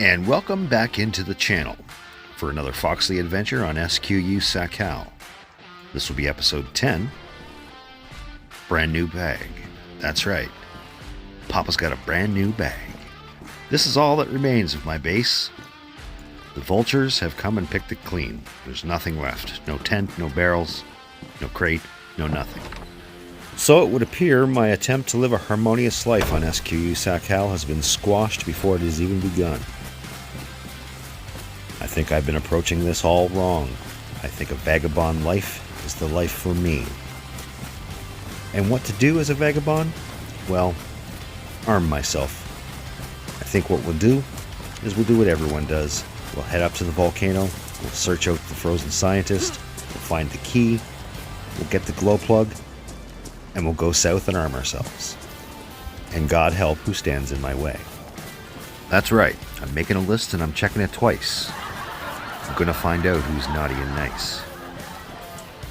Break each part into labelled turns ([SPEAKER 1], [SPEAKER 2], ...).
[SPEAKER 1] And welcome back into the channel for another Foxley adventure on SQU Sakhal. This will be episode 10, brand new bag. That's right, Papa's got a brand new bag. This is all that remains of my base. The vultures have come and picked it clean. There's nothing left. No tent, no barrels, no crate, no nothing. So it would appear my attempt to live a harmonious life on SQU Sakhal has been squashed before it has even begun. I think I've been approaching this all wrong. I think a vagabond life is the life for me. And what to do as a vagabond? Well, arm myself. I think what we'll do is we'll do what everyone does. We'll head up to the volcano, we'll search out the frozen scientist, we'll find the key, we'll get the glow plug, and we'll go south and arm ourselves. And God help who stands in my way. That's right, I'm making a list and I'm checking it twice. I'm gonna find out who's naughty and nice.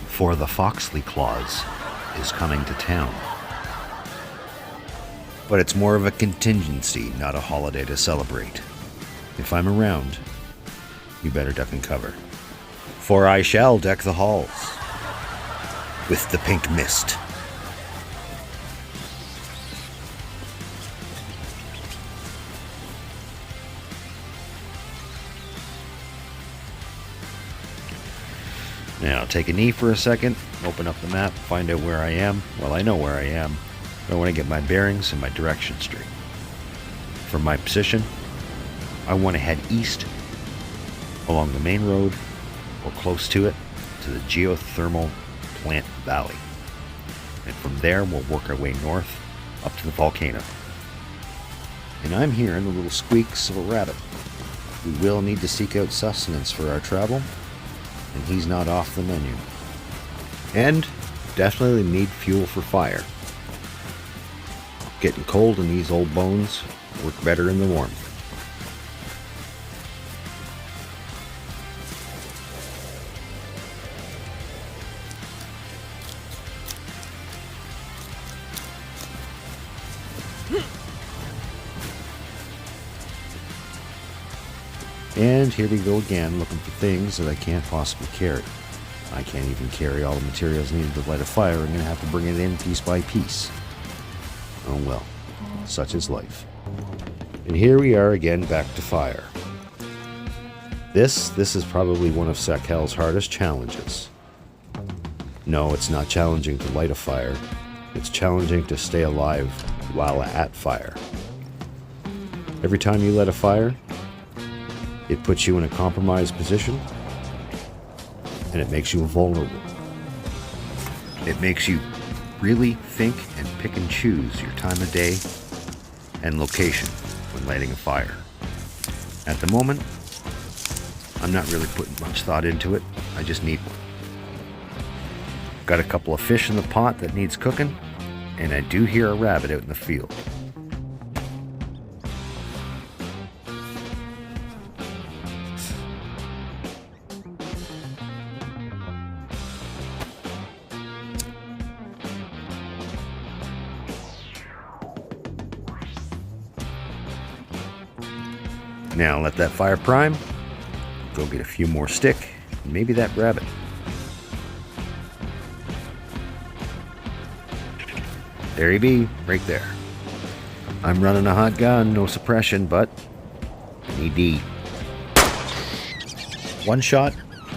[SPEAKER 1] For the Foxley Claus is coming to town. But it's more of a contingency, not a holiday to celebrate. If I'm around, you better duck and cover. For I shall deck the halls with the pink mist. Now, take a knee for a second, open up the map, find out where I am. Well, I know where I am, but I want to get my bearings and my direction straight. From my position, I want to head east along the main road, or close to it, to the geothermal plant valley. And from there, we'll work our way north up to the volcano. And I'm hearing the little squeaks of a rabbit. We will need to seek out sustenance for our travel, and he's not off the menu. And definitely need fuel for fire. Getting cold in these old bones work better in the warmth. And here we go again, looking for things that I can't possibly carry. I can't even carry all the materials needed to light a fire. I'm going to have to bring it in piece by piece. Oh well, such is life. And here we are again, back to fire. This is probably one of Sakhal's hardest challenges. No, it's not challenging to light a fire. It's challenging to stay alive while at fire. Every time you light a fire, it puts you in a compromised position, and it makes you vulnerable. It makes you really think and pick and choose your time of day and location when lighting a fire. At the moment, I'm not really putting much thought into it. I just need one. Got a couple of fish in the pot that needs cooking, and I do hear a rabbit out in the field. Now let that fire prime, go get a few more stick, and maybe that rabbit. There he be, right there. I'm running a hot gun, no suppression, but need one shot,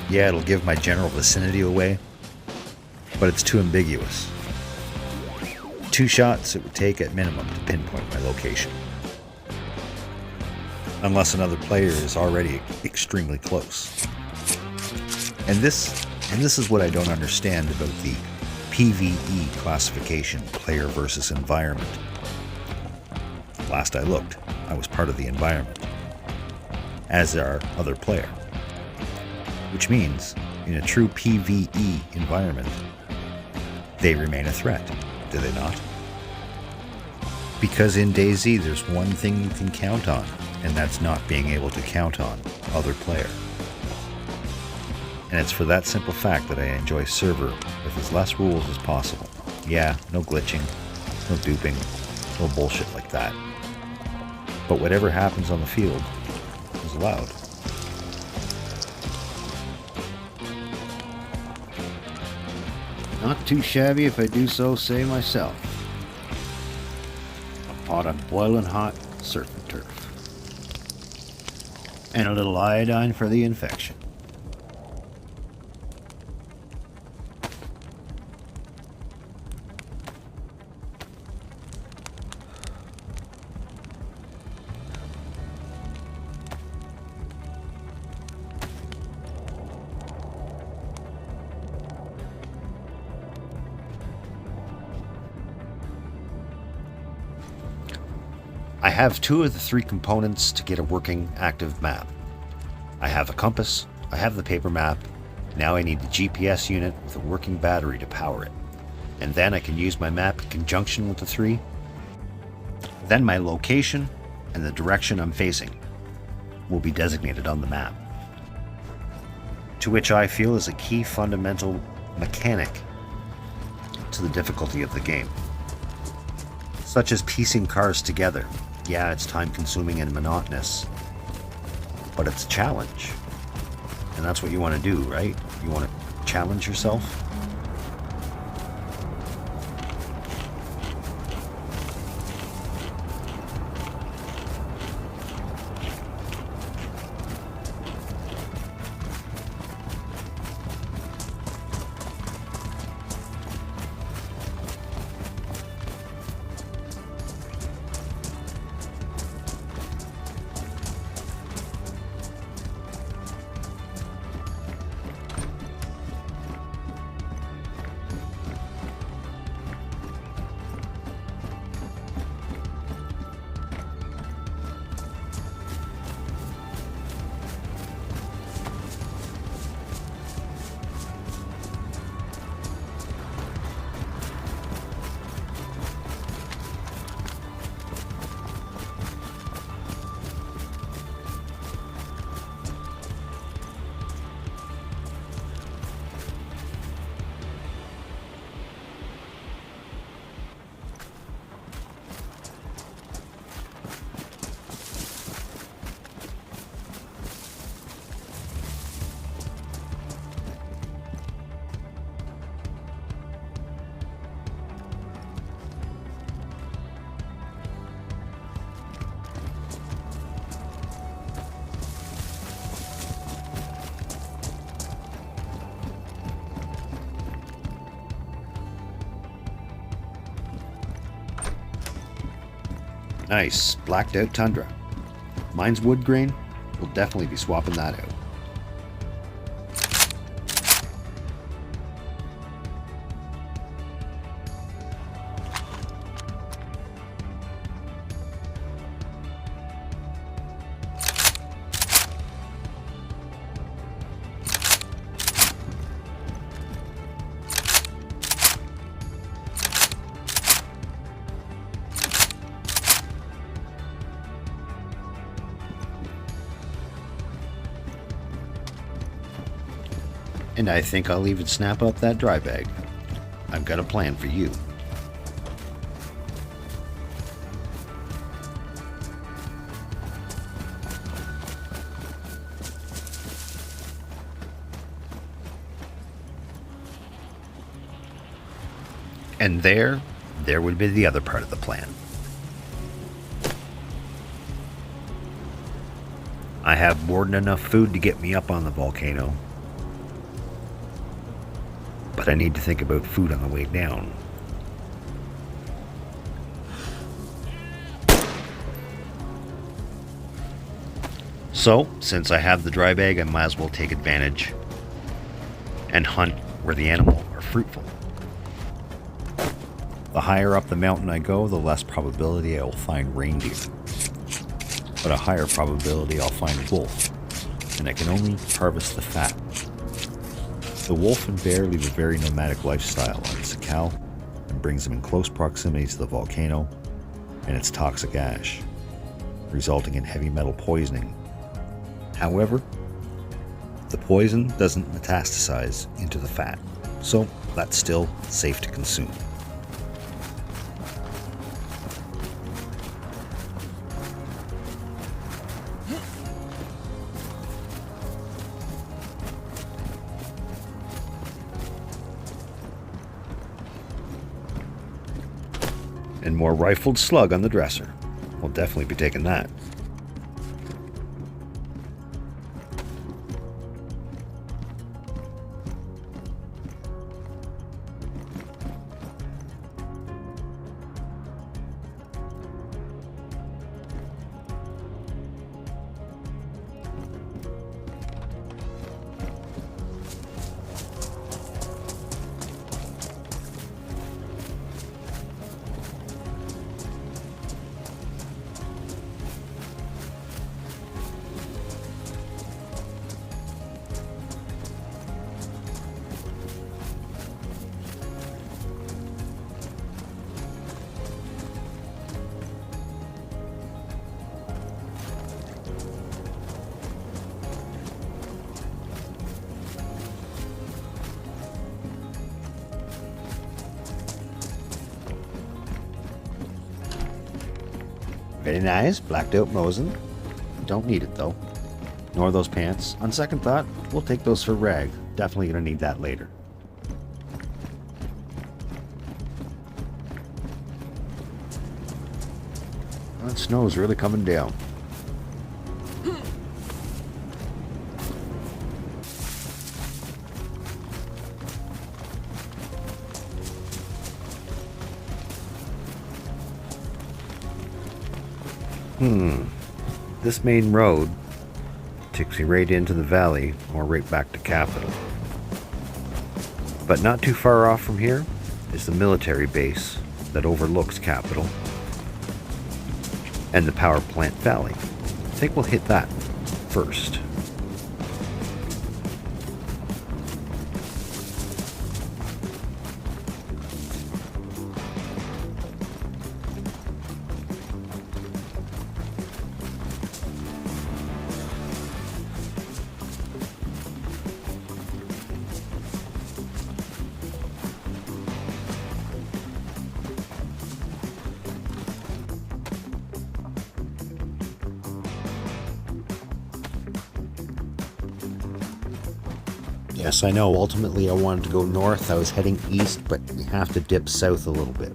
[SPEAKER 1] yeah, it'll give my general vicinity away, but it's too ambiguous. 2 shots it would take at minimum to pinpoint my location. Unless another player is already extremely close. And this is what I don't understand about the PvE classification, player versus environment. Last I looked, I was part of the environment, as are other player. Which means, in a true PvE environment, they remain a threat, do they not? Because in DayZ, there's one thing you can count on, and that's not being able to count on other player. And it's for that simple fact that I enjoy server with as less rules as possible. Yeah, no glitching, no duping, no bullshit like that. But whatever happens on the field, allowed. Not too shabby if I do so say myself. A pot of boiling hot surf and turf. And a little iodine for the infection. I have 2 of the 3 components to get a working, active map. I have a compass, I have the paper map, now I need the GPS unit with a working battery to power it. And then I can use my map in conjunction with the 3. Then my location and the direction I'm facing will be designated on the map. To which I feel is a key fundamental mechanic to the difficulty of the game. Such as piecing cars together. Yeah, it's time-consuming and monotonous, but it's a challenge. And that's what you want to do, right? You want to challenge yourself. Nice, blacked out tundra. Mine's wood grain. We'll definitely be swapping that out. And I think I'll even snap up that dry bag. I've got a plan for you. And there would be the other part of the plan. I have more than enough food to get me up on the volcano. But I need to think about food on the way down. So, since I have the dry bag, I might as well take advantage and hunt where the animals are fruitful. The higher up the mountain I go, the less probability I will find reindeer. But a higher probability I'll find wolf, and I can only harvest the fat. The wolf and bear lead a very nomadic lifestyle on Sakhal and brings them in close proximity to the volcano and its toxic ash, resulting in heavy metal poisoning. However, the poison doesn't metastasize into the fat, so that's still safe to consume. And more rifled slug on the dresser. We'll definitely be taking that. Very nice, blacked out Mosin. Don't need it though. Nor those pants. On second thought, we'll take those for rag. Definitely gonna need that later. That snow's really coming down. This main road takes me right into the valley or right back to Capital. But not too far off from here is the military base that overlooks Capital and the power plant valley. I think we'll hit that first. Yes, I know, ultimately I wanted to go north. I was heading east, but you have to dip south a little bit.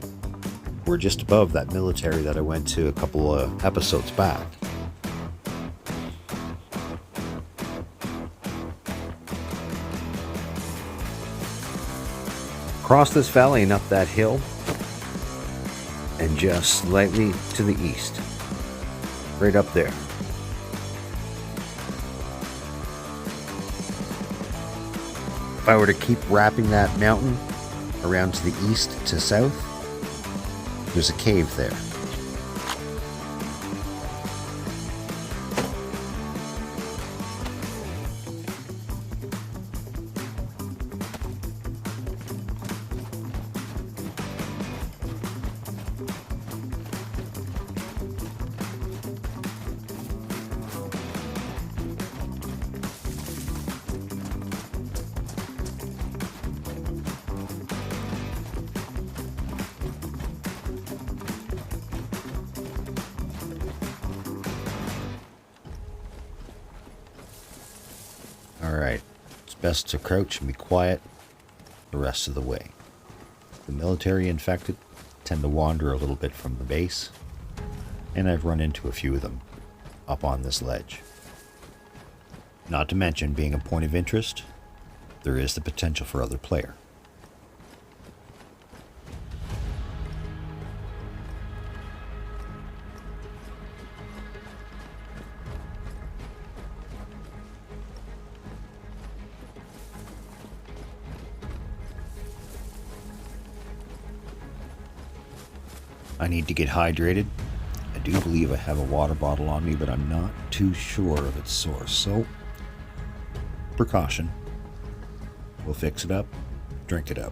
[SPEAKER 1] We're just above that military that I went to a couple of episodes back. Cross this valley and up that hill, and just slightly to the east. Right up there. If I were to keep wrapping that mountain around to the east to south, there's a cave there. Alright, it's best to crouch and be quiet the rest of the way. The military infected tend to wander a little bit from the base, and I've run into a few of them up on this ledge. Not to mention, being a point of interest, there is the potential for other player. I need to get hydrated. I do believe I have a water bottle on me, but I'm not too sure of its source. So, precaution. We'll fix it up, drink it up.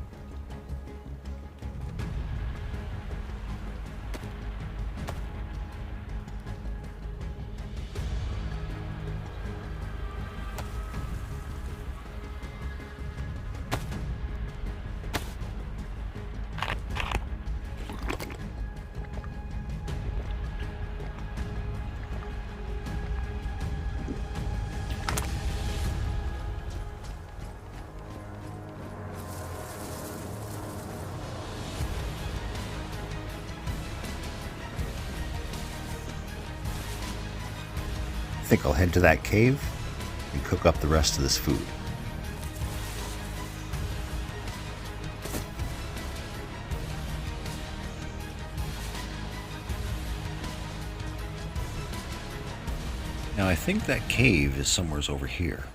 [SPEAKER 1] think I'll head to that cave and cook up the rest of this food. Now I think that cave is somewhere over here.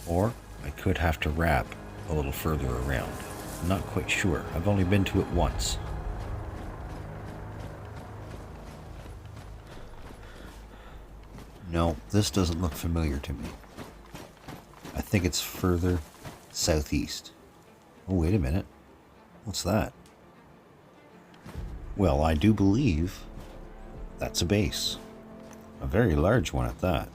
[SPEAKER 1] Or I could have to wrap a little further around. I'm not quite sure. I've only been to it once. No, this doesn't look familiar to me. I think it's further southeast. Oh, wait a minute. What's that? Well, I do believe that's a base. A very large one at that.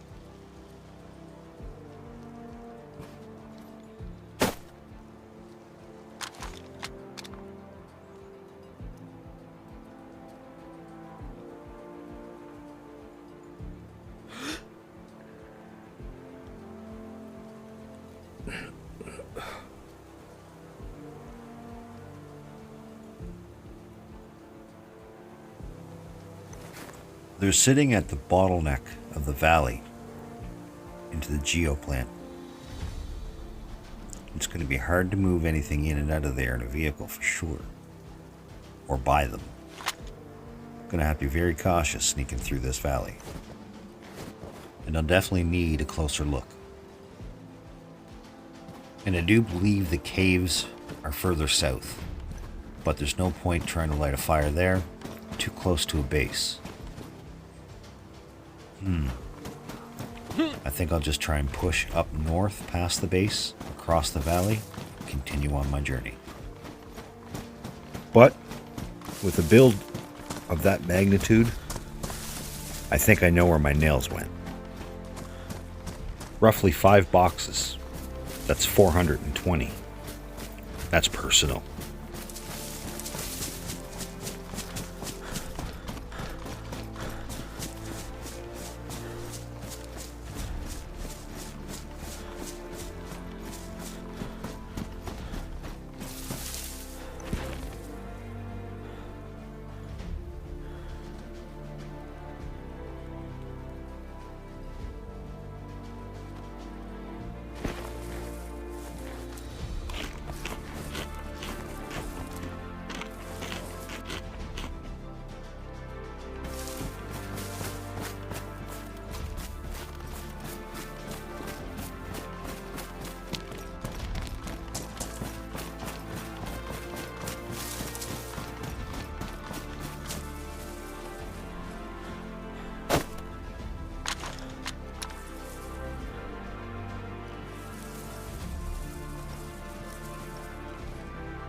[SPEAKER 1] They're sitting at the bottleneck of the valley into the geoplant. It's going to be hard to move anything in and out of there in a vehicle for sure. Or by them. Going to have to be very cautious sneaking through this valley. And I'll definitely need a closer look. And I do believe the caves are further south. But there's no point trying to light a fire there. Too close to a base. I think I'll just try and push up north past the base, across the valley, continue on my journey. But with a build of that magnitude, I think I know where my nails went. Roughly 5 boxes. That's 420. That's personal.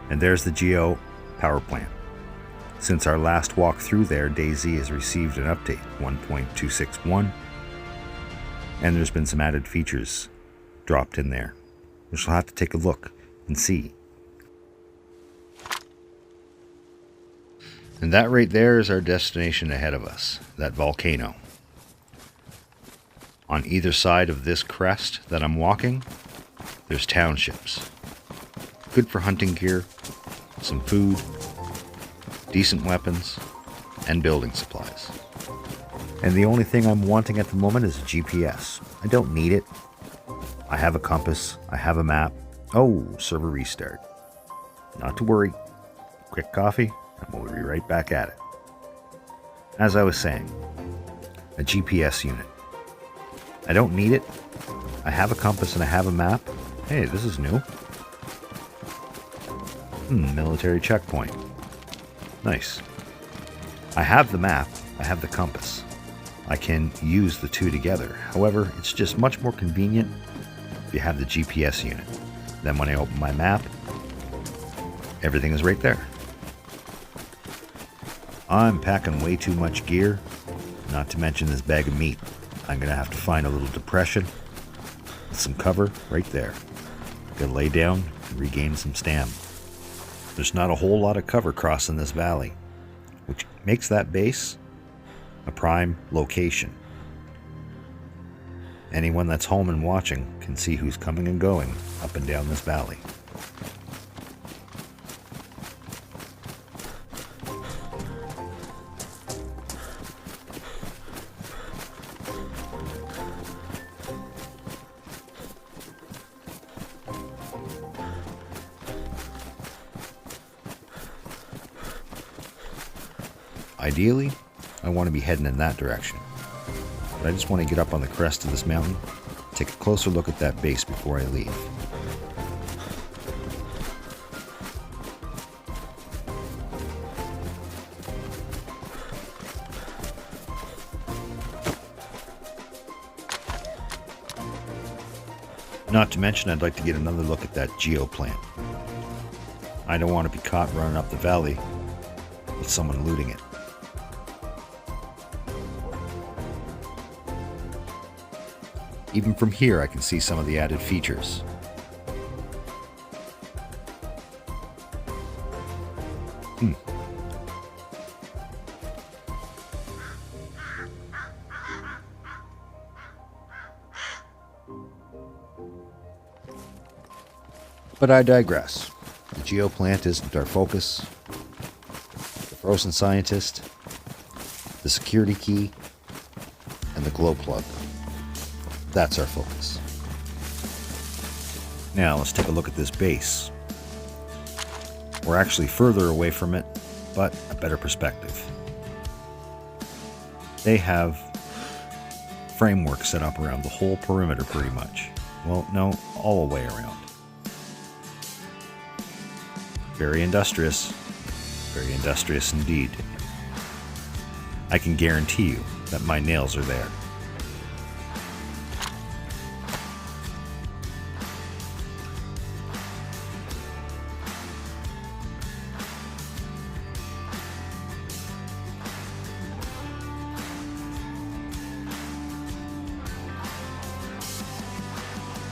[SPEAKER 1] And there's the Geo power plant. Since our last walk through there, DayZ has received an update, 1.261, and there's been some added features dropped in there. We shall have to take a look and see. And that right there is our destination ahead of us, that volcano. On either side of this crest that I'm walking, there's townships. Good for hunting gear, some food, decent weapons, and building supplies. And the only thing I'm wanting at the moment is a GPS. I don't need it. I have a compass, I have a map. Oh, server restart. Not to worry. Quick coffee, and we'll be right back at it. As I was saying, a GPS unit. I don't need it. I have a compass and I have a map. Hey, this is new. Military checkpoint. Nice. I have the map, I have the compass. I can use the two together. However, it's just much more convenient if you have the GPS unit. Then when I open my map, everything is right there. I'm packing way too much gear, not to mention this bag of meat. I'm going to have to find a little depression with some cover right there. Gotta lay down and regain some stam. There's not a whole lot of cover crossing this valley, which makes that base a prime location. Anyone that's home and watching can see who's coming and going up and down this valley. Ideally, I want to be heading in that direction. But I just want to get up on the crest of this mountain, take a closer look at that base before I leave. Not to mention, I'd like to get another look at that geoplant. I don't want to be caught running up the valley with someone looting it. Even from here, I can see some of the added features. But I digress. The geoplant isn't our focus. The frozen scientist, the security key, and the glow plug. That's our focus. Now let's take a look at this base. We're actually further away from it, but a better perspective. They have framework set up around the whole perimeter pretty much. Well, no, all the way around. Very industrious indeed. I can guarantee you that my nails are there.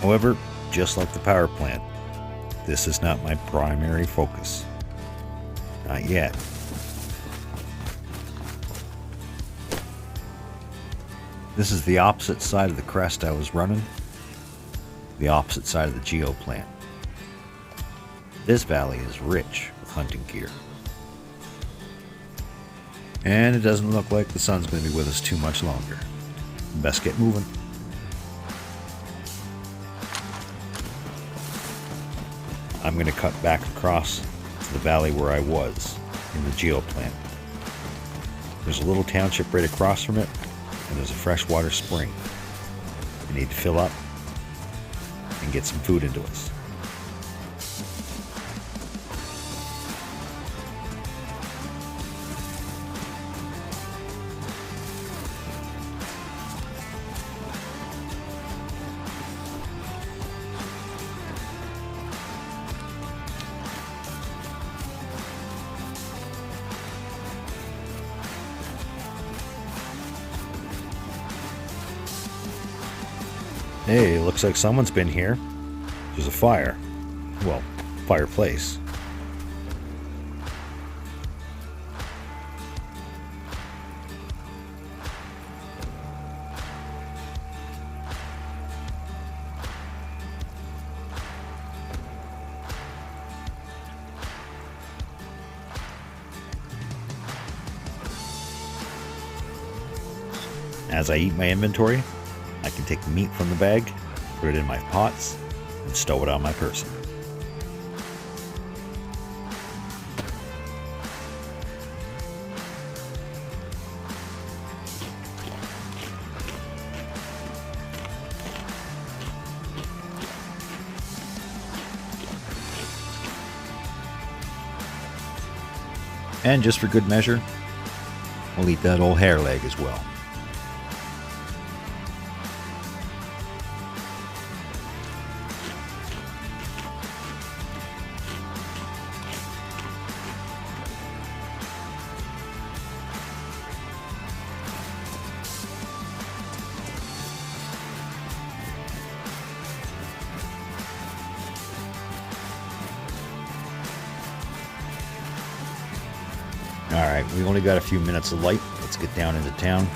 [SPEAKER 1] However, just like the power plant, this is not my primary focus. Not yet. This is the opposite side of the crest I was running. The opposite side of the geoplant. This valley is rich with hunting gear. And it doesn't look like the sun's going to be with us too much longer. Best get moving. I'm going to cut back across to the valley where I was, in the geoplant. There's a little township right across from it, and there's a freshwater spring. We need to fill up and get some food into us. Hey, looks like someone's been here. There's a fire. Well, fireplace. As I eat my inventory, I can take the meat from the bag, put it in my pots, and stow it on my person. And just for good measure, we'll eat that old hare leg as well. Alright, we only got a few minutes of light. Let's get down into town,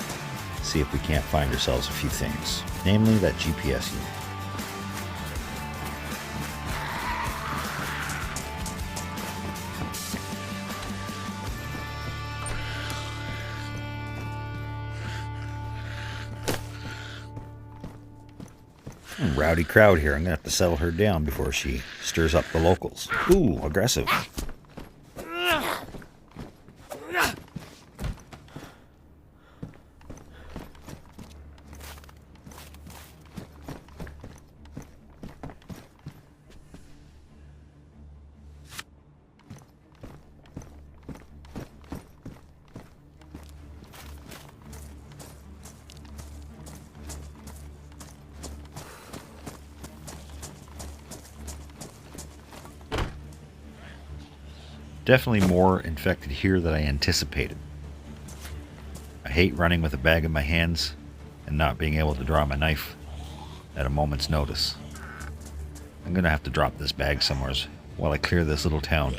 [SPEAKER 1] see if we can't find ourselves a few things. Namely, that GPS unit. Rowdy crowd here. I'm going to have to settle her down before she stirs up the locals. Ooh, aggressive. Definitely more infected here than I anticipated. I hate running with a bag in my hands and not being able to draw my knife at a moment's notice. I'm gonna have to drop this bag somewhere while I clear this little town.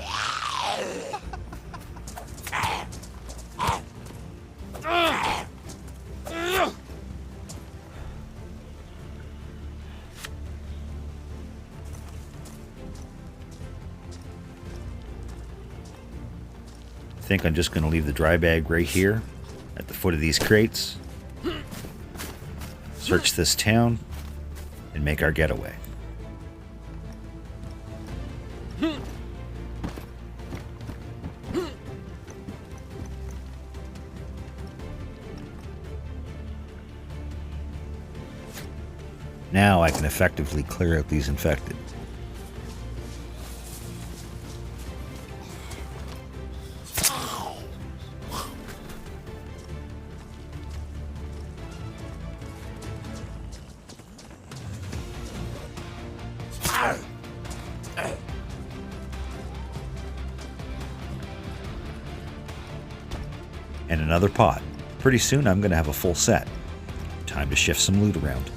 [SPEAKER 1] I think I'm just going to leave the dry bag right here at the foot of these crates, search this town, and make our getaway. Now I can effectively clear out these infected. And another pot. Pretty soon I'm going to have a full set. Time to shift some loot around.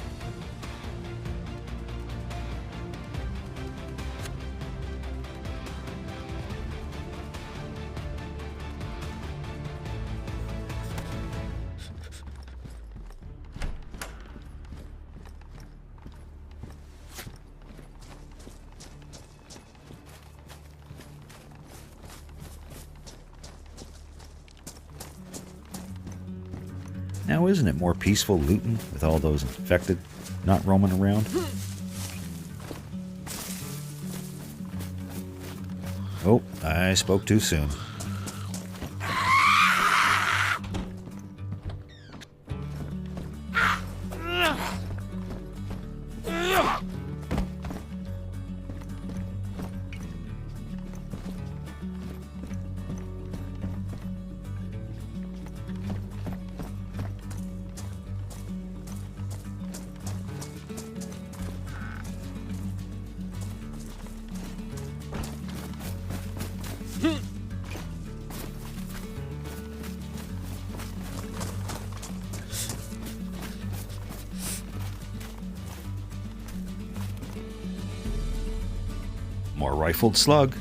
[SPEAKER 1] Now isn't it more peaceful looting with all those infected not roaming around? Oh, I spoke too soon. More rifled slug.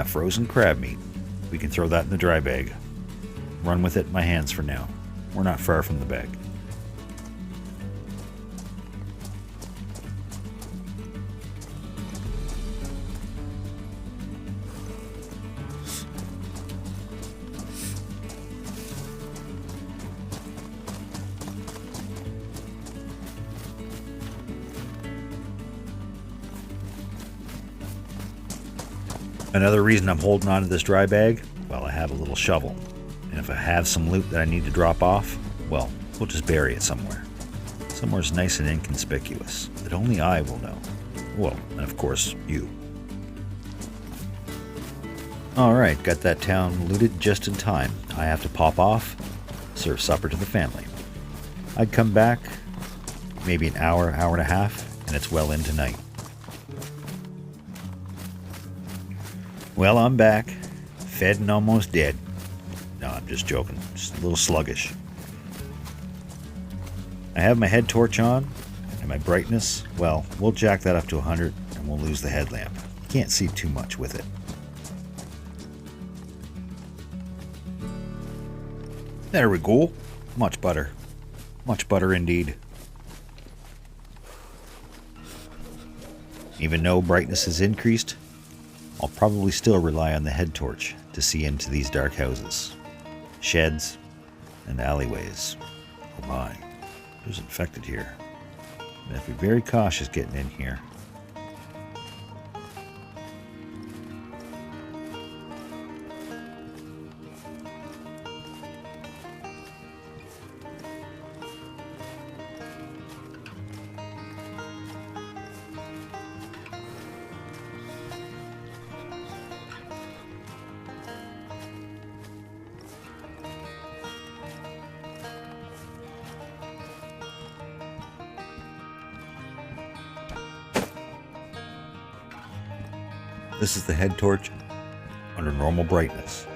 [SPEAKER 1] Frozen crab meat. We can throw that in the dry bag. Run with it in my hands for now. We're not far from the bag. Another reason I'm holding on to this dry bag, well, I have a little shovel. And if I have some loot that I need to drop off, well, we'll just bury it somewhere. Somewhere's nice and inconspicuous, that only I will know. Well, and of course, you. Alright, got that town looted just in time. I have to pop off, serve supper to the family. I'd come back, maybe an hour, hour and a half, and it's well into night. Well, I'm back, fed and almost dead. No, I'm just joking, just a little sluggish. I have my head torch on, and my brightness, well, we'll jack that up to 100, and we'll lose the headlamp. Can't see too much with it. There we go. Much better. Much better indeed. Even though brightness is increased, I'll probably still rely on the head torch to see into these dark houses. sheds, and alleyways. Oh my, there's infected here. I have to be very cautious getting in here. This is the head torch under normal brightness.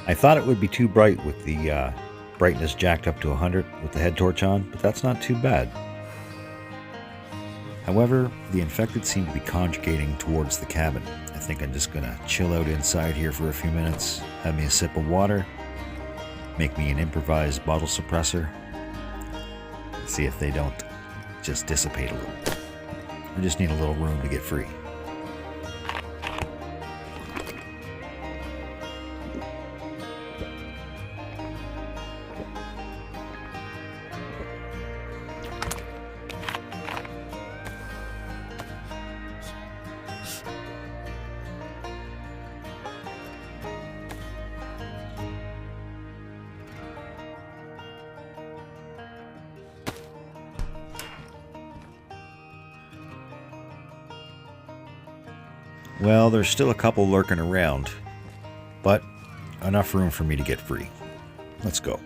[SPEAKER 1] I thought it would be too bright with the brightness jacked up to 100 with the head torch on, but that's not too bad. However, the infected seem to be conjugating towards the cabin. I think I'm just gonna chill out inside here for a few minutes, have me a sip of water, make me an improvised bottle suppressor, see if they don't just dissipate a little. I just need a little room to get free. Well, there's still a couple lurking around, but enough room for me to get free. Let's go.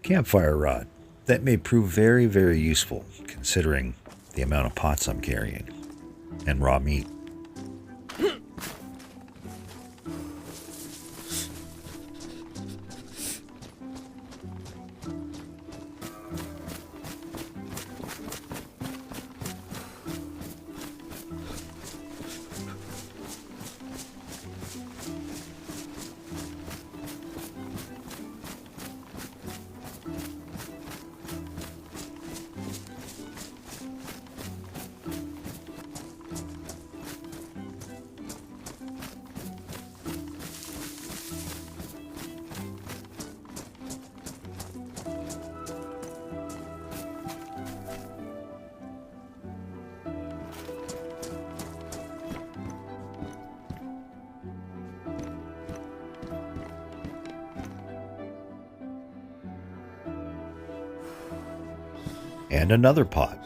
[SPEAKER 1] Campfire rod. That may prove very, very useful considering the amount of pots I'm carrying and raw meat. And another pot.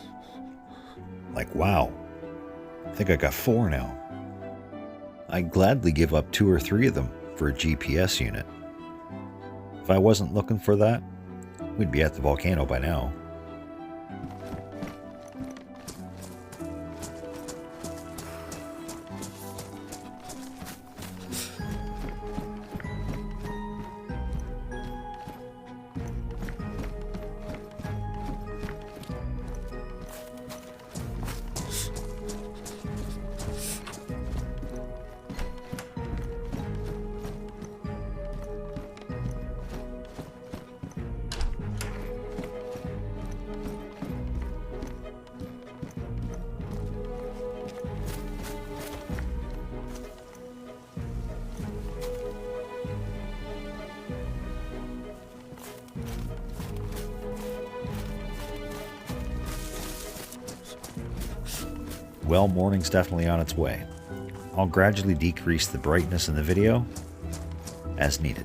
[SPEAKER 1] Like, wow. I think I got 4 now. I'd gladly give up 2 or 3 of them for a GPS unit. If I wasn't looking for that, we'd be at the volcano by now. Well, morning's definitely on its way. I'll gradually decrease the brightness in the video as needed.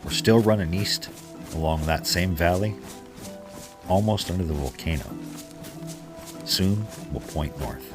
[SPEAKER 1] We're still running east along that same valley, almost under the volcano. soon we'll point north.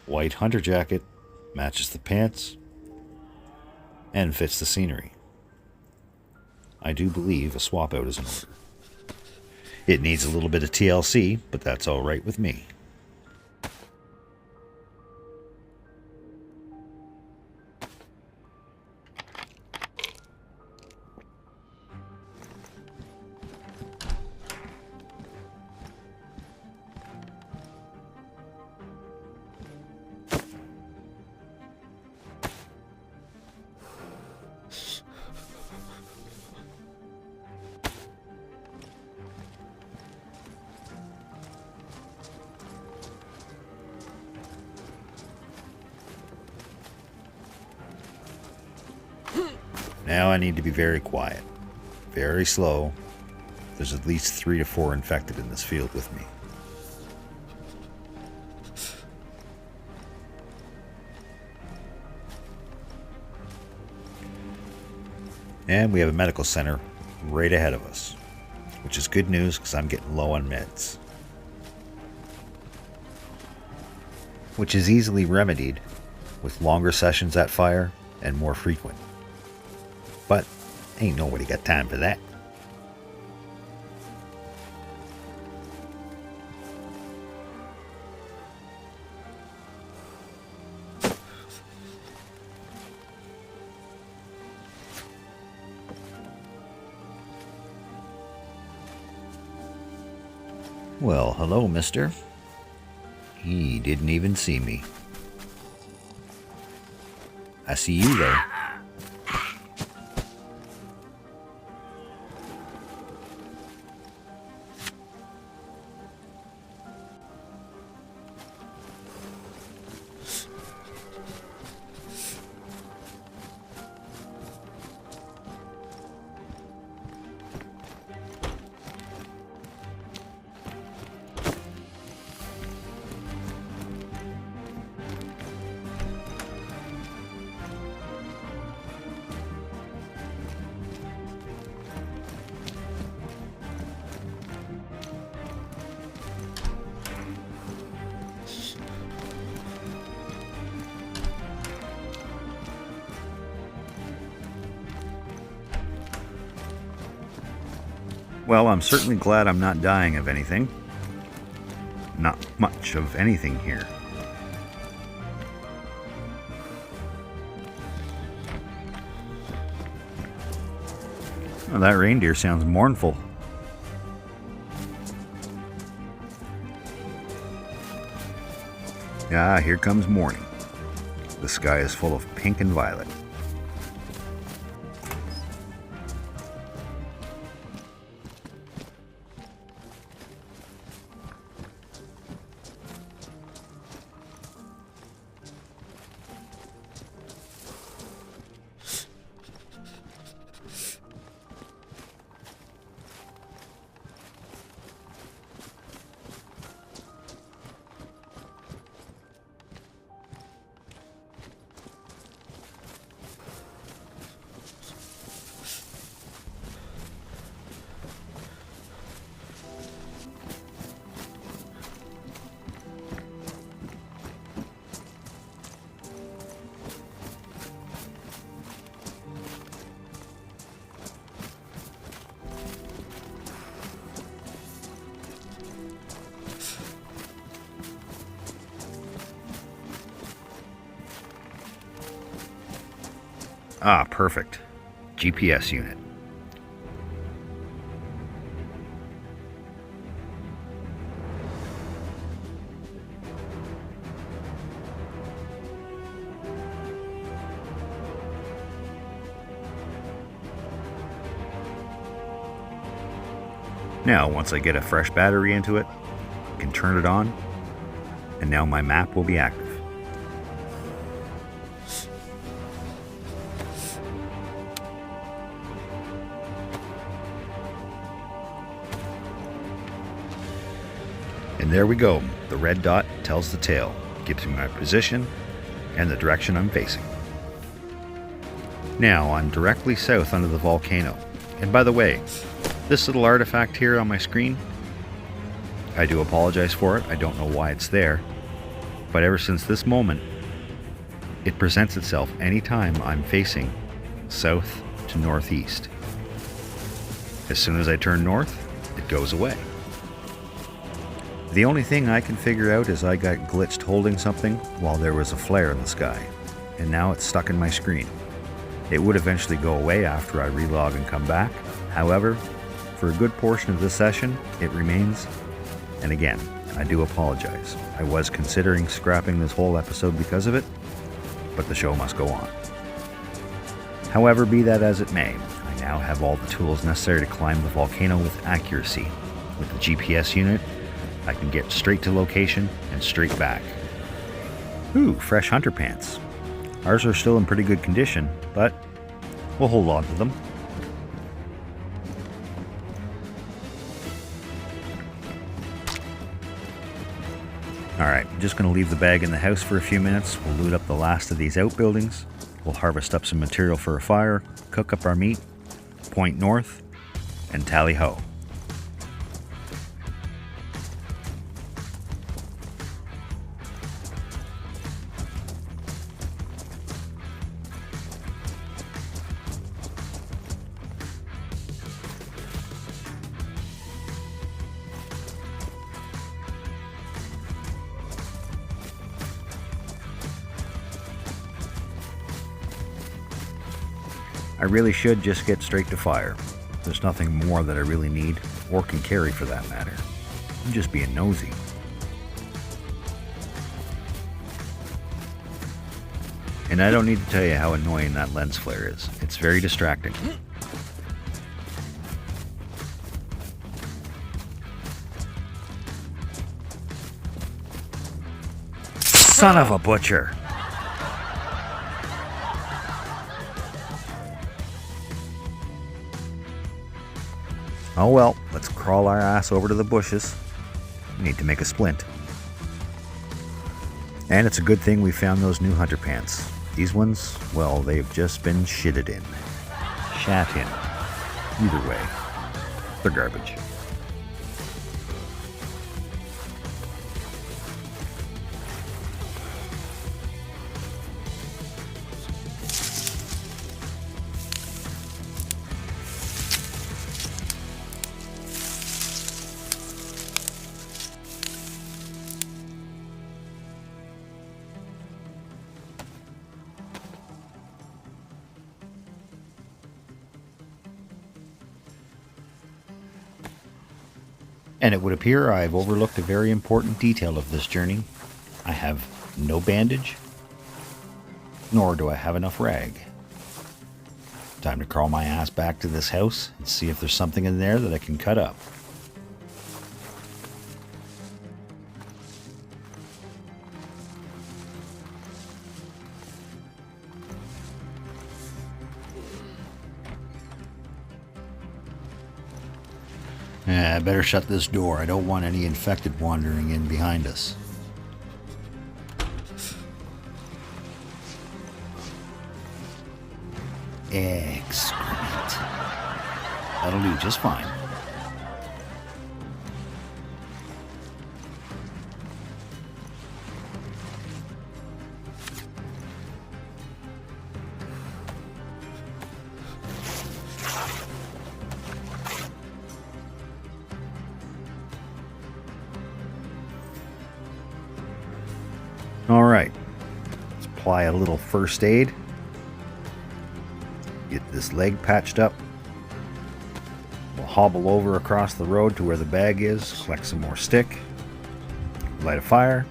[SPEAKER 1] White hunter jacket, matches the pants, and fits the scenery. I do believe a swap out is in order. It needs a little bit of TLC, but that's alright with me. Now I need to be very quiet, very slow. There's at least 3 to 4 infected in this field with me. And we have a medical center right ahead of us, which is good news because I'm getting low on meds. Which is easily remedied with longer sessions at fire and more frequent. But ain't nobody got time for that. Well, hello, mister. He didn't even see me. I see you, though. Well, I'm certainly glad I'm not dying of anything. Not much of anything here. Oh, that reindeer sounds mournful. Ah, here comes morning. The sky is full of pink and violet. Ah, perfect. GPS unit. Now, once I get a fresh battery into it, I can turn it on, and now my map will be active. And there we go. The red dot tells the tale, gives me my position and the direction I'm facing. Now, I'm directly south under the volcano. And by the way, this little artifact here on my screen, I do apologize for it. I don't know why it's there. But ever since this moment, it presents itself anytime I'm facing south to northeast. As soon as I turn north, it goes away. The only thing I can figure out is I got glitched holding something while there was a flare in the sky, and now it's stuck in my screen. It would eventually go away after I relog and come back. However, for a good portion of this session, it remains. And again, I do apologize. I was considering scrapping this whole episode because of it, but the show must go on. However, be that as it may, I now have all the tools necessary to climb the volcano with accuracy. With the GPS unit, I can get straight to location and straight back. Ooh, fresh hunter pants. Ours are still in pretty good condition, but we'll hold on to them. Alright, I'm just going to leave the bag in the house for a few minutes. We'll loot up the last of these outbuildings. We'll harvest up some material for a fire, cook up our meat, point north, and tally ho. I really should just get straight to fire. There's nothing more that I really need, or can carry for that matter. I'm just being nosy. And I don't need to tell you how annoying that lens flare is. It's very distracting. Son of a butcher! Oh well, let's crawl our ass over to the bushes. We need to make a splint. And it's a good thing we found those new hunter pants. These ones, well, they've just been shitted in. Shat in. Either way, they're garbage. And it would appear I've overlooked a very important detail of this journey. I have no bandage, nor do I have enough rag. Time to crawl my ass back to this house and see if there's something in there that I can cut up. I better shut this door. I don't want any infected wandering in behind us. Excrement. That'll do just fine. All right, let's apply a little first aid. Get this leg patched up. We'll hobble over across the road to where the bag is, collect some more stick, light a fire,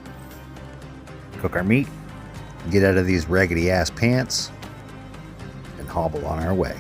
[SPEAKER 1] cook our meat, get out of these raggedy ass pants, and hobble on our way.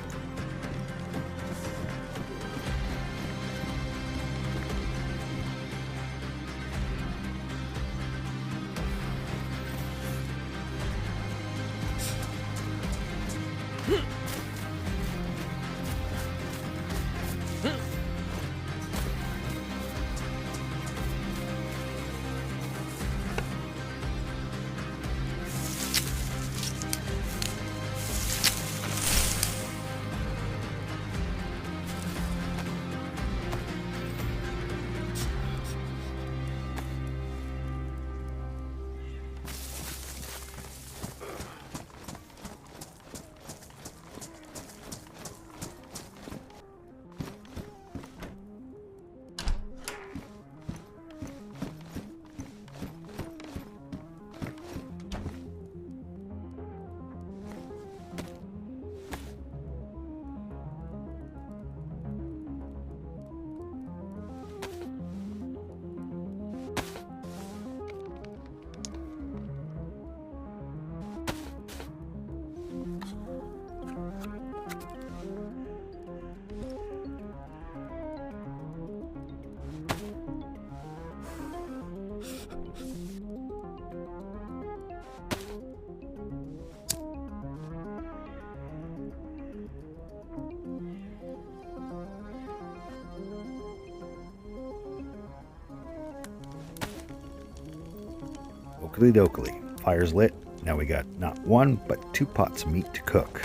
[SPEAKER 1] Oakley dokley. Fire's lit. Now we got not one, but 2 pots of meat to cook.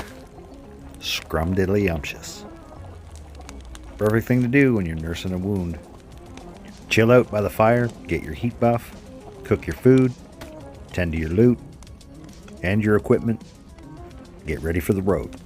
[SPEAKER 1] Scrumdiddly-umptious. Perfect thing to do when you're nursing a wound. Chill out by the fire, get your heat buff, cook your food, tend to your loot and your equipment, get ready for the road.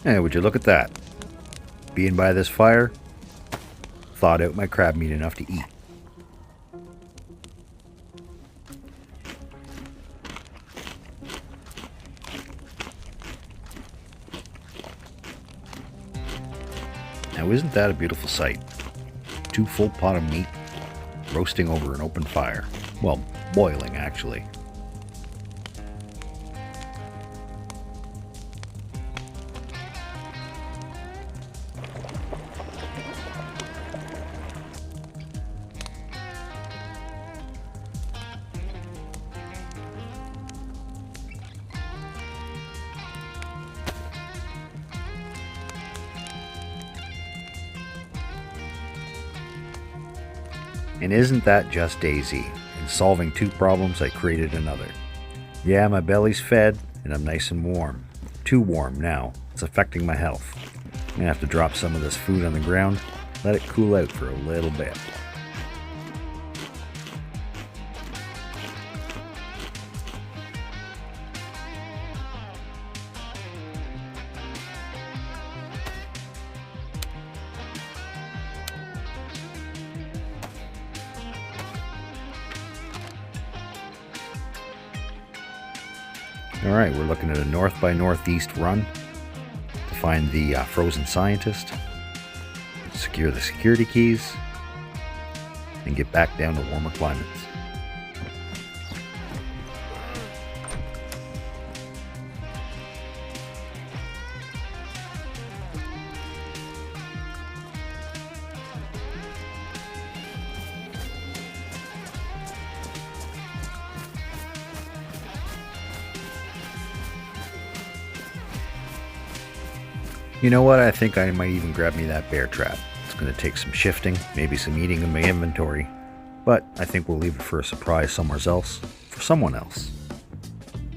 [SPEAKER 1] Hey, would you look at that? Being by this fire, thawed out my crab meat enough to eat. Now isn't that a beautiful sight? 2 full pot of meat roasting over an open fire. Well, boiling actually. And isn't that just Daisy? In solving 2 problems, I created another. Yeah, my belly's fed, and I'm nice and warm. Too warm now. It's affecting my health. I'm gonna have to drop some of this food on the ground, let it cool out for a little bit. Alright, we're looking at a north by northeast run to find the frozen scientist, secure the security keys, and get back down to warmer climates. You know what? I think I might even grab me that bear trap. It's going to take some shifting, maybe some eating in my inventory, but I think we'll leave it for a surprise somewhere else, for someone else.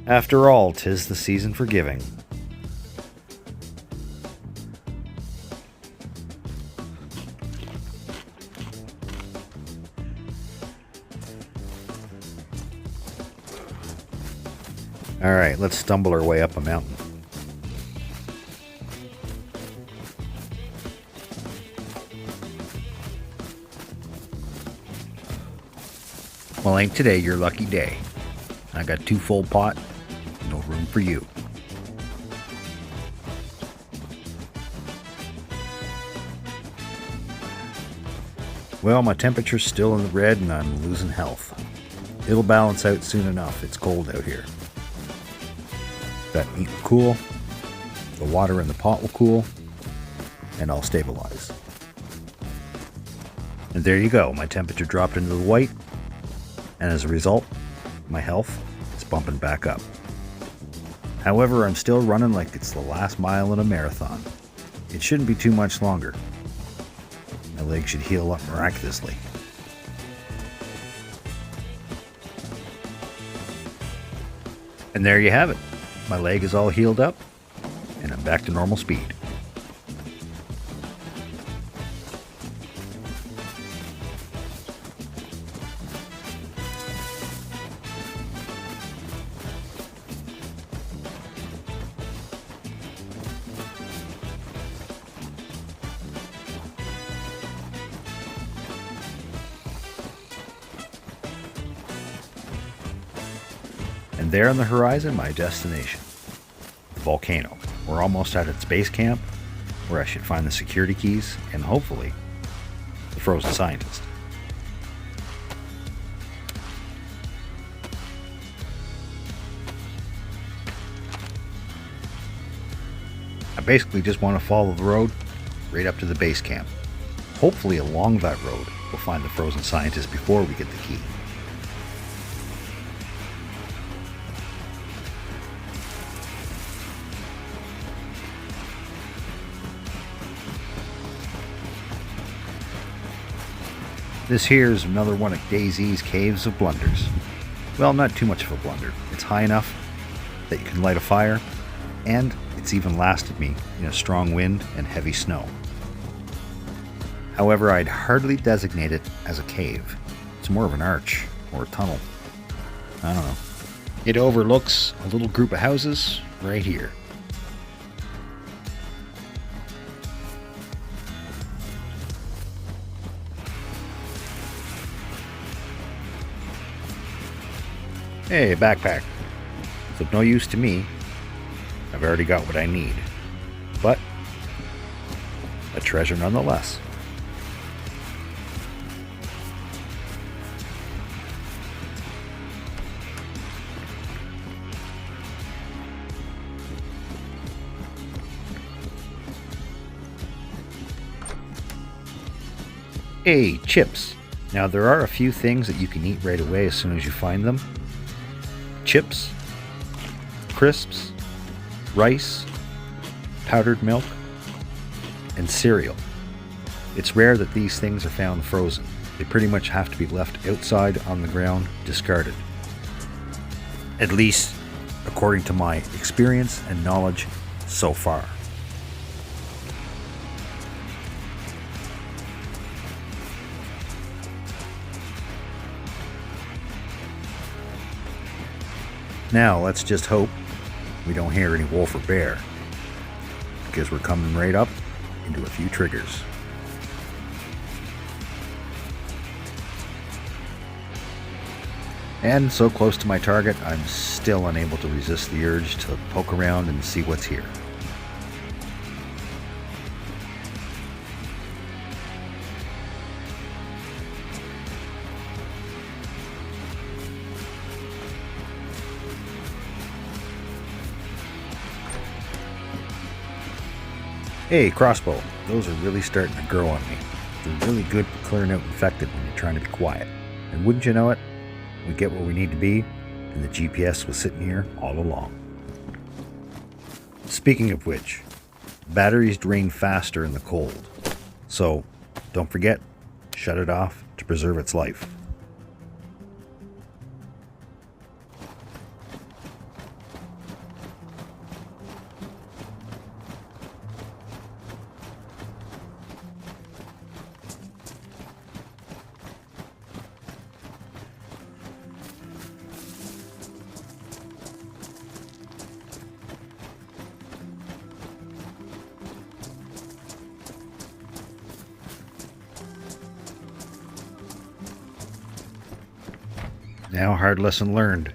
[SPEAKER 1] After all, 'tis the season for giving. Alright, let's stumble our way up a mountain. Well, ain't today your lucky day. I got 2 full pot, no room for you. Well, my temperature's still in the red and I'm losing health. It'll balance out soon enough. It's cold out here. That meat will cool, the water in the pot will cool, and I'll stabilize. And there you go. My temperature dropped into the white, and as a result, my health is bumping back up. However, I'm still running like it's the last mile in a marathon. It shouldn't be too much longer. My leg should heal up miraculously. And there you have it. My leg is all healed up, and I'm back to normal speed. And there on the horizon, my destination, the volcano. We're almost at its base camp, where I should find the security keys and hopefully the frozen scientist. I basically just want to follow the road right up to the base camp. Hopefully along that road, we'll find the frozen scientist before we get the key. This here is another one of DayZ's caves of blunders. Well, not too much of a blunder. It's high enough that you can light a fire, and it's even lasted me in a strong wind and heavy snow. However, I'd hardly designate it as a cave. It's more of an arch or a tunnel. I don't know. It overlooks a little group of houses right here. Hey, backpack. It's of no use to me. I've already got what I need. But a treasure nonetheless. Hey, chips. Now there are a few things that you can eat right away as soon as you find them. Chips, crisps, rice, powdered milk, and cereal. It's rare that these things are found frozen. They pretty much have to be left outside on the ground, discarded. At least according to my experience and knowledge so far. Now, let's just hope we don't hear any wolf or bear, because we're coming right up into a few triggers. And so close to my target, I'm still unable to resist the urge to poke around and see what's here. Hey, crossbow. Those are really starting to grow on me. They're really good for clearing out infected when you're trying to be quiet. And wouldn't you know it, we get where we need to be, and the GPS was sitting here all along. Speaking of which, batteries drain faster in the cold. So, don't forget, shut it off to preserve its life. Now, hard lesson learned.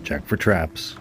[SPEAKER 1] Check for traps.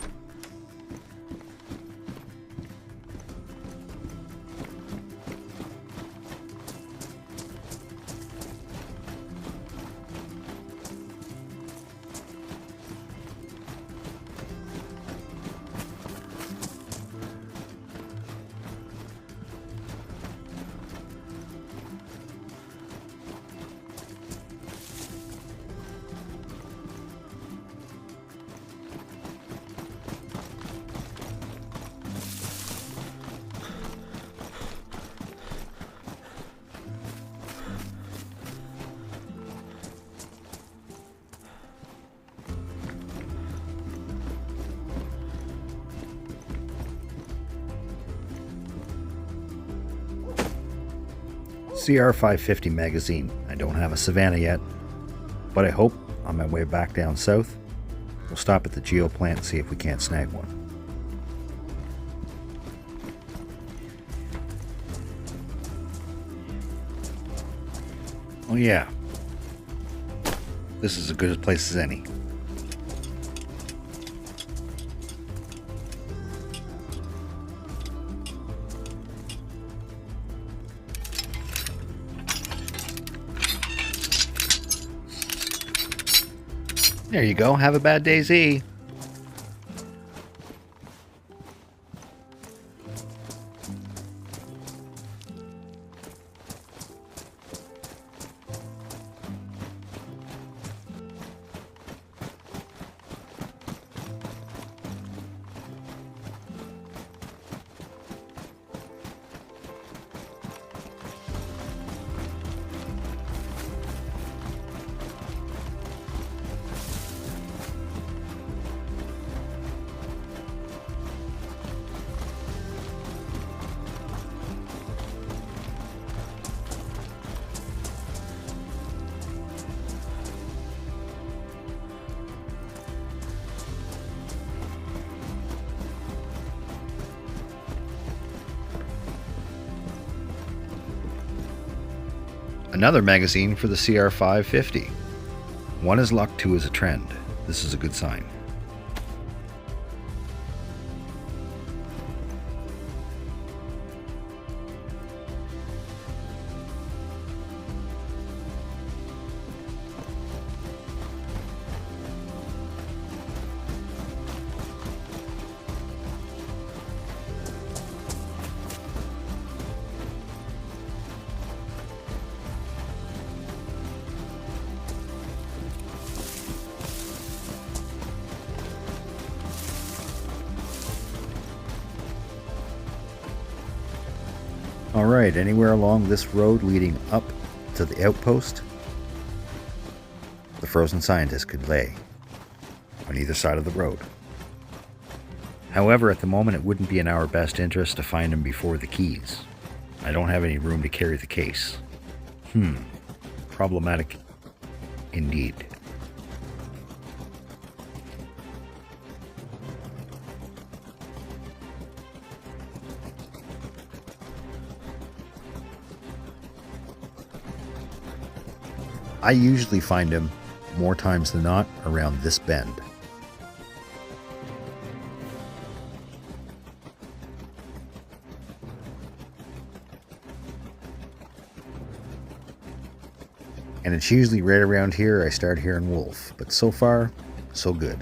[SPEAKER 1] CR550 magazine. I don't have a Savannah yet, but I hope on my way back down south, we'll stop at the Geo plant and see if we can't snag one. Oh yeah, this is as good a place as any. There you go. Have a bad day, Z. Another magazine for the CR550. One is luck, two is a trend. This is a good sign. Alright, anywhere along this road leading up to the outpost, the frozen scientist could lay on either side of the road. However, at the moment it wouldn't be in our best interest to find him before the keys. I don't have any room to carry the case. Problematic indeed. I usually find him, more times than not, around this bend. And it's usually right around here I start hearing wolf, but so far, so good.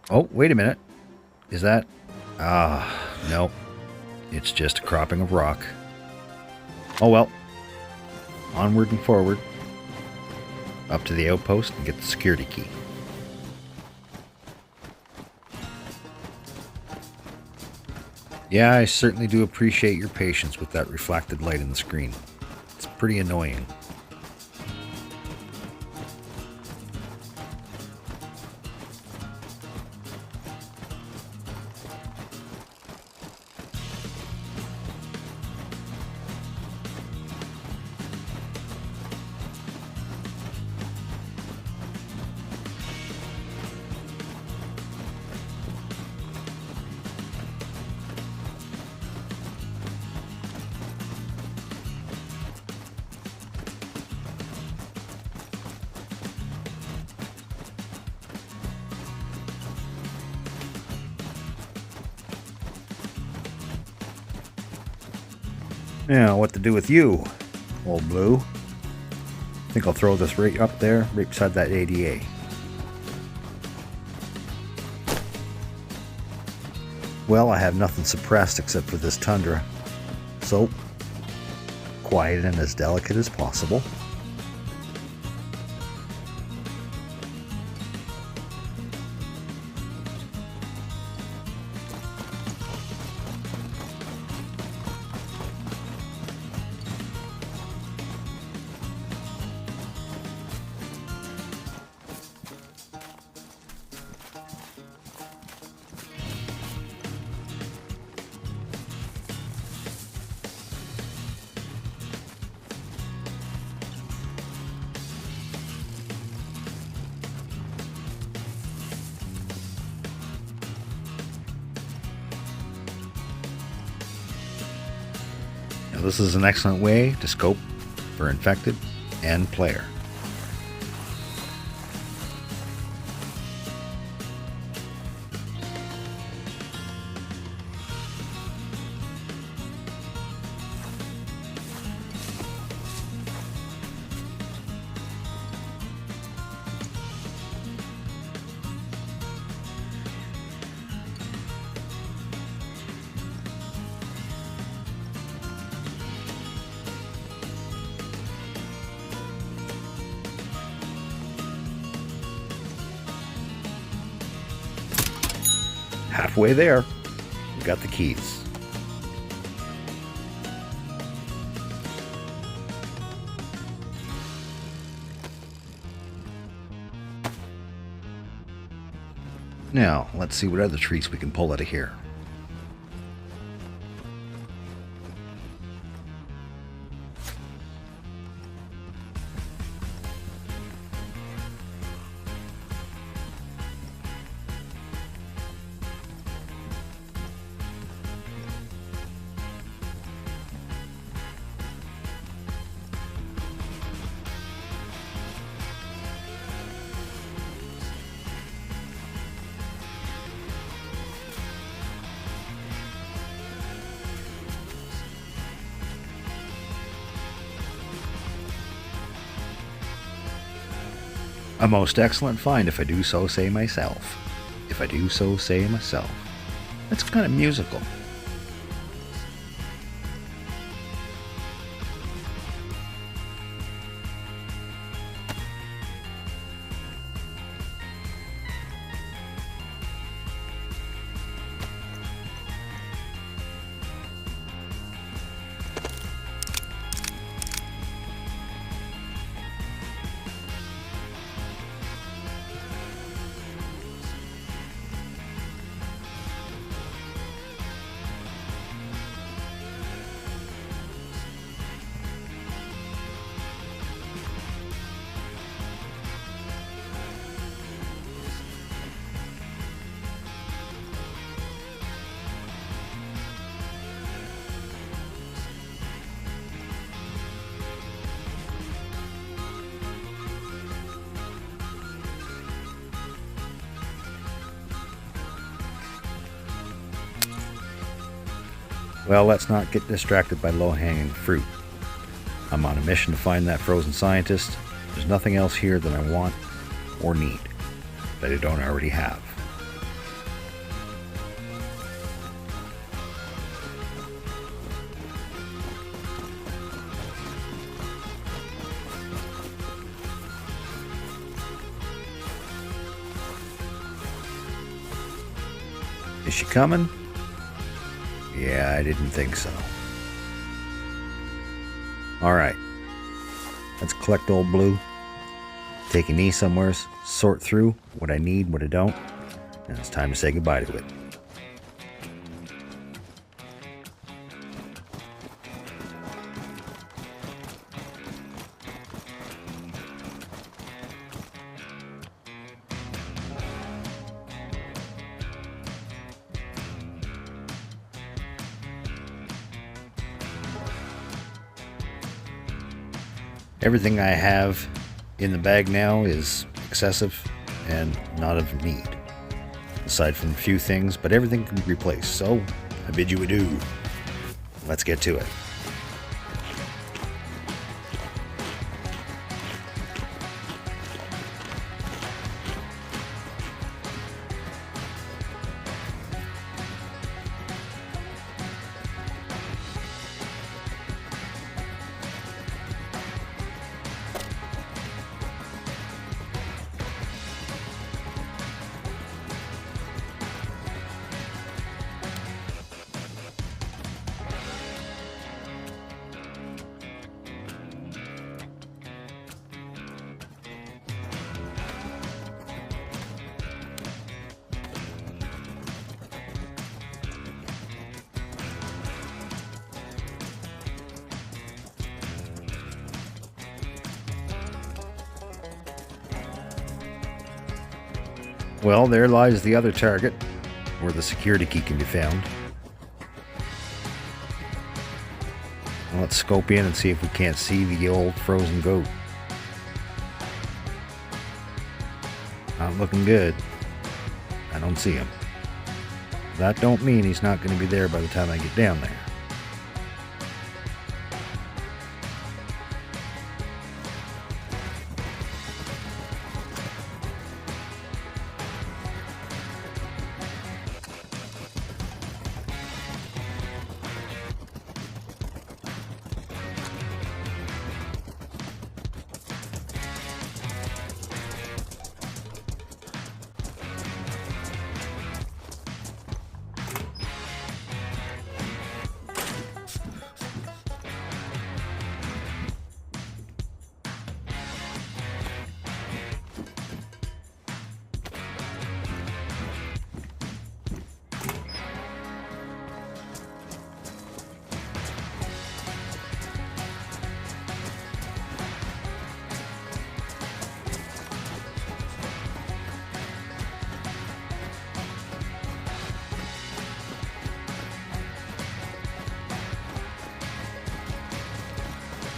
[SPEAKER 1] Oh, wait a minute. Is that... no. It's just a cropping of rock. Oh well. Onward and forward. Up to the outpost and get the security key. Yeah, I certainly do appreciate your patience with that reflected light in the screen. It's pretty annoying. Now, what to do with you, old Blue? I think I'll throw this right up there, right beside that ADA. Well, I have nothing suppressed except for this Tundra, so quiet and as delicate as possible. Now, this is an excellent way to scope for infected and player. Halfway there, we got the keys. Now, let's see what other treats we can pull out of here. A most excellent find, if I do so say myself. If I do so say myself. That's kind of musical. Well, let's not get distracted by low-hanging fruit. I'm on a mission to find that frozen scientist. There's nothing else here that I want or need that I don't already have. Is she coming? Yeah, I didn't think so. Alright. Let's collect old Blue. Take a knee somewhere, sort through what I need, what I don't, and it's time to say goodbye to it. Everything I have in the bag now is excessive and not of need, aside from a few things, but everything can be replaced, so I bid you adieu. Let's get to it. Well, there lies the other target, where the security key can be found. Well, let's scope in and see if we can't see the old frozen goat. Not looking good. I don't see him. That don't mean he's not going to be there by the time I get down there.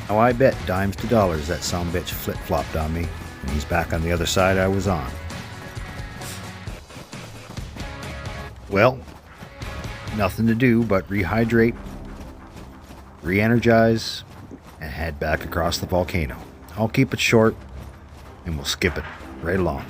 [SPEAKER 1] Now I bet dimes to dollars that sumbitch flip-flopped on me, and he's back on the other side I was on. Well, nothing to do but rehydrate, re-energize, and head back across the volcano. I'll keep it short, and we'll skip it right along.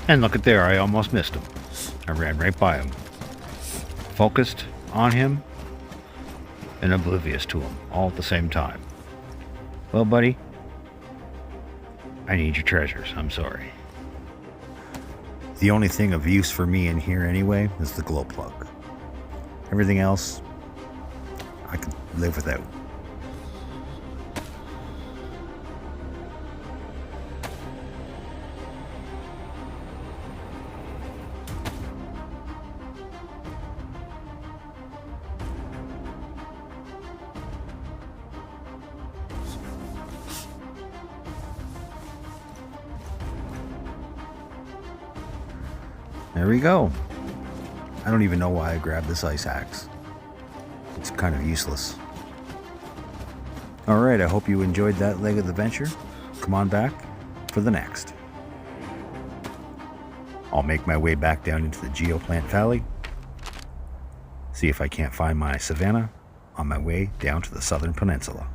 [SPEAKER 1] And look at there, I almost missed him. I ran right by him. Focused on him and oblivious to him all at the same time. Well, buddy, I need your treasures. I'm sorry. The only thing of use for me in here anyway is the glow plug. Everything else, I could live without. There we go. I don't even know why I grabbed this ice axe. It's kind of useless. Alright, I hope you enjoyed that leg of the venture. Come on back for the next. I'll make my way back down into the Geoplant Valley. See if I can't find my savanna on my way down to the southern peninsula.